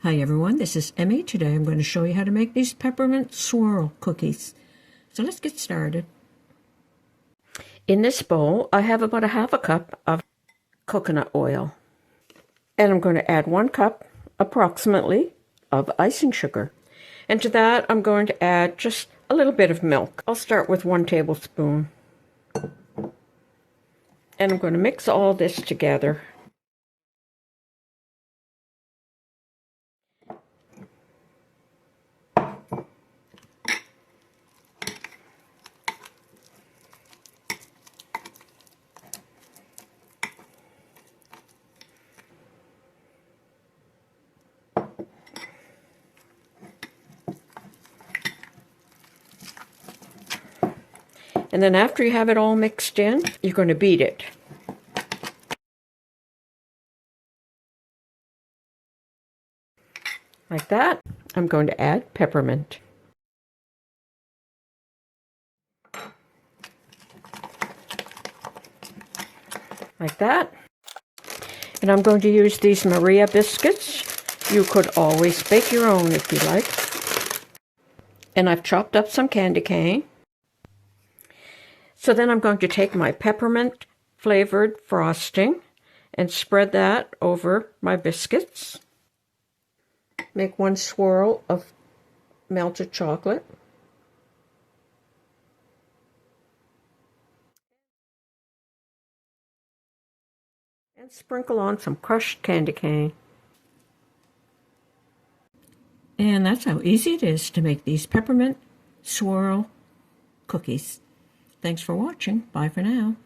Hi everyone, this is Emmy. Today I'm going to show you how to make these peppermint swirl cookies. So let's get started. In this bowl I have about a half a cup of coconut oil. And I'm going to add 1 cup approximately of icing sugar. And to that I'm going to add just a little bit of milk. I'll start with 1 tablespoon. And I'm going to mix all this together. And then after you have it all mixed in, you're going to beat it. Like that. I'm going to add peppermint. Like that. And I'm going to use these Maria biscuits. You could always bake your own if you like. And I've chopped up some candy cane. So then I'm going to take my peppermint flavored frosting and spread that over my biscuits. Make 1 swirl of melted chocolate. And sprinkle on some crushed candy cane. And that's how easy it is to make these peppermint swirl cookies. Thanks for watching. Bye for now.